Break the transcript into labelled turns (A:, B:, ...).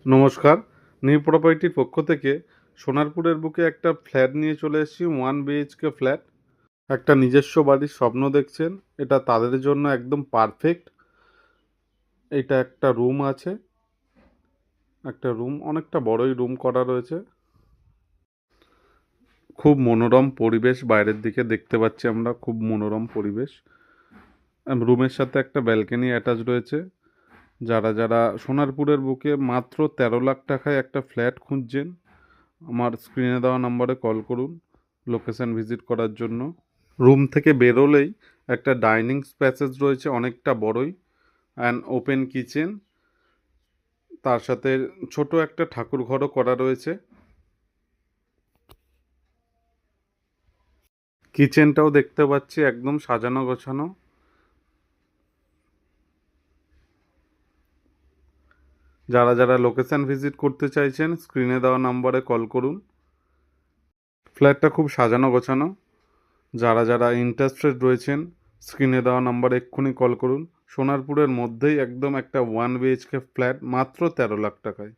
A: নমস্কার। নিউ প্রপার্টির পক্ষ থেকে সোনারপুরের বুকে একটা ফ্ল্যাট নিয়ে চলে এসেছি। 1 BHK ফ্ল্যাট। একটা নিজস্ব বাড়ির স্বপ্ন দেখছেন, এটা তাদের জন্য একদম পারফেক্ট। এটা একটা রুম আছে, একটা রুম অনেকটা বড়ই রুম করা রয়েছে। খুব মনোরম পরিবেশ, বাইরের দিকে দেখতে পাচ্ছি আমরা, খুব মনোরম পরিবেশ। রুমের সাথে একটা ব্যালকনি অ্যাটাচ রয়েছে। যারা যারা সোনারপুরের বুকে মাত্র 13 লাখ টাকায় একটা ফ্ল্যাট খুঁজছেন, আমার স্ক্রিনে দেওয়া নম্বরে কল করুন লোকেশন ভিজিট করার জন্য। রুম থেকে বেরোলেই একটা ডাইনিং স্পেসেস রয়েছে অনেকটা বড়ই, অ্যান্ড ওপেন কিচেন, তার সাথে ছোট একটা ঠাকুর ঘরও করা রয়েছে। কিচেনটাও দেখতে পাচ্ছি একদম সাজানো গোছানো। যারা যারা লোকেশন ভিজিট করতে চাইছেন স্ক্রিনে দেওয়া নম্বরে কল করুন। ফ্ল্যাটটা খুব সাজানো গোছানো। যারা যারা ইন্টারেস্টেড রয়েছেন স্ক্রিনে দেওয়া নম্বরে এক্ষুনি কল করুন। সোনারপুরের মধ্যেই একদম একটা 1 BHK ফ্ল্যাট মাত্র 13 লাখ টাকায়।